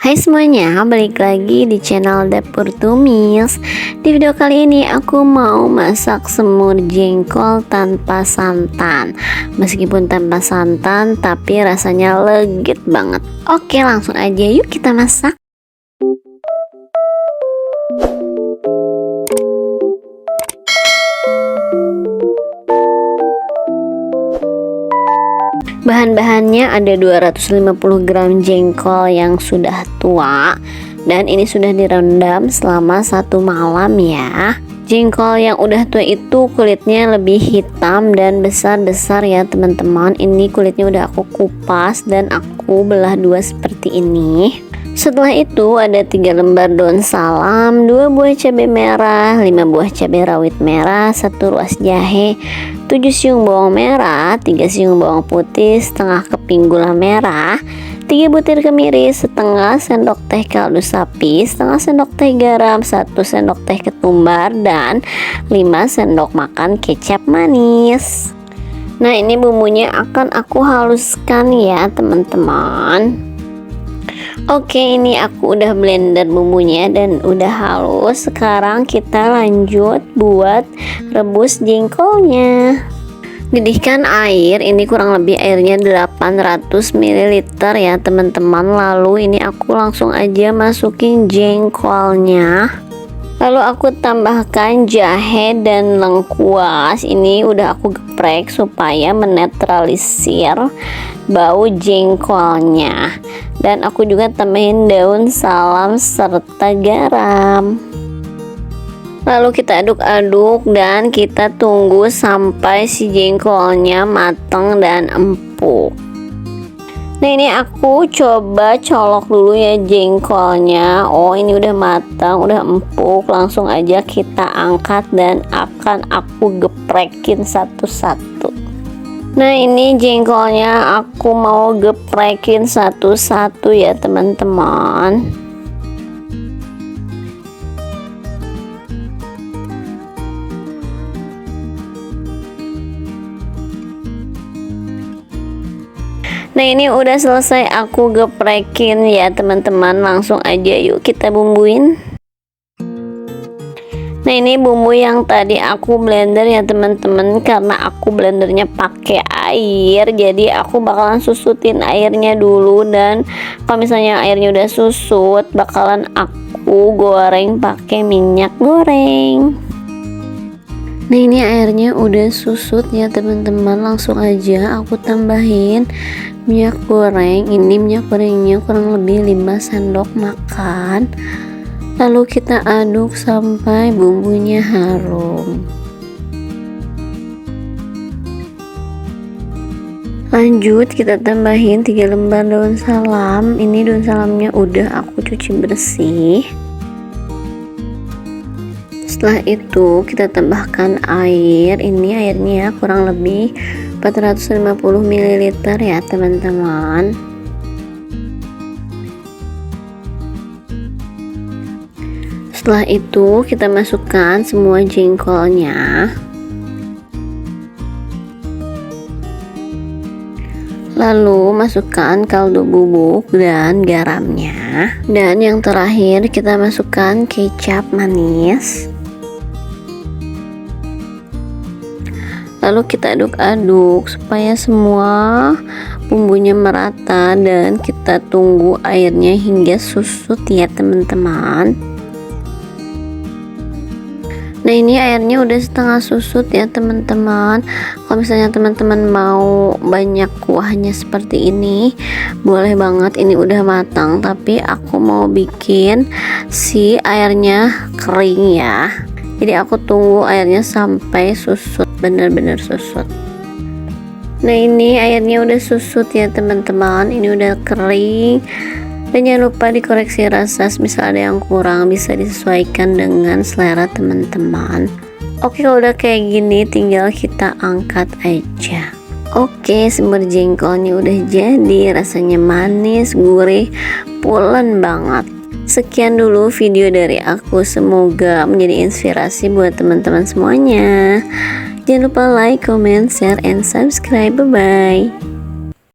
Hai semuanya, balik lagi di channel Dapur Tumis. Di video kali ini aku mau masak semur jengkol tanpa santan. Meskipun tanpa santan, tapi rasanya legit banget. Oke, langsung aja yuk kita masak. Bahan-bahannya ada 250 gram jengkol yang sudah tua, dan ini sudah direndam selama 1 malam ya. Jengkol yang udah tua itu kulitnya lebih hitam dan besar-besar ya teman-teman. Ini kulitnya udah aku kupas dan aku belah dua seperti ini. Setelah itu ada 3 lembar daun salam, 2 buah cabai merah, 5 buah cabai rawit merah, 1 ruas jahe, 7 siung bawang merah, 3 siung bawang putih, setengah keping gula merah, 3 butir kemiri, setengah sendok teh kaldu sapi, setengah sendok teh garam, 1 sendok teh ketumbar, dan 5 sendok makan kecap manis. Nah, ini bumbunya akan aku haluskan ya teman-teman. Oke, ini aku udah blender bumbunya dan udah halus. Sekarang kita lanjut buat rebus jengkolnya. Didihkan air, ini kurang lebih airnya 800 ml ya teman-teman. Lalu ini aku langsung aja masukin jengkolnya. Lalu aku tambahkan jahe dan lengkuas. Ini udah aku geprek supaya menetralisir bau jengkolnya. Dan aku juga tambahin daun salam serta garam. Lalu kita aduk-aduk dan kita tunggu sampai si jengkolnya matang dan empuk. Nah, ini aku coba colok dulu ya jengkolnya. Oh, ini udah matang, udah empuk. Langsung aja kita angkat dan akan aku geprekin satu-satu. Nah, ini jengkolnya aku mau geprekin satu-satu ya teman-teman. Nah, ini udah selesai aku geprekin ya teman-teman. Langsung aja yuk kita bumbuin. Nah, ini bumbu yang tadi aku blender ya teman-teman. Karena aku blendernya pakai air, jadi aku bakalan susutin airnya dulu. Dan kalau misalnya airnya udah susut, bakalan aku goreng pakai minyak goreng. Nah, ini airnya udah susut ya teman-teman. Langsung aja aku tambahin minyak goreng. Ini minyak gorengnya kurang lebih 5 sendok makan. Lalu kita aduk sampai bumbunya harum. Lanjut kita tambahin 3 lembar daun salam. Ini daun salamnya udah aku cuci bersih. Setelah itu kita tambahkan air. Ini airnya kurang lebih 450 ml ya teman-teman. Setelah itu kita masukkan semua jengkolnya. Lalu masukkan kaldu bubuk dan garamnya. Dan yang terakhir kita masukkan kecap manis. Lalu kita aduk-aduk supaya semua bumbunya merata dan kita tunggu airnya hingga susut ya teman-teman. Nah, ini airnya udah setengah susut ya teman-teman. Kalau misalnya teman-teman mau banyak kuahnya seperti ini, boleh banget. Ini udah matang, tapi aku mau bikin si airnya kering ya. Jadi aku tunggu airnya sampai susut, bener-bener susut. Nah, ini airnya udah susut ya teman-teman. Ini udah kering. Dan jangan lupa dikoreksi rasa, misal ada yang kurang bisa disesuaikan dengan selera teman-teman. Oke, kalau udah kayak gini tinggal kita angkat aja. Oke, semur jengkolnya udah jadi. Rasanya manis, gurih, pulen banget. Sekian dulu video dari aku, semoga menjadi inspirasi buat teman-teman semuanya. Jangan lupa like, comment, share, and subscribe. Bye bye.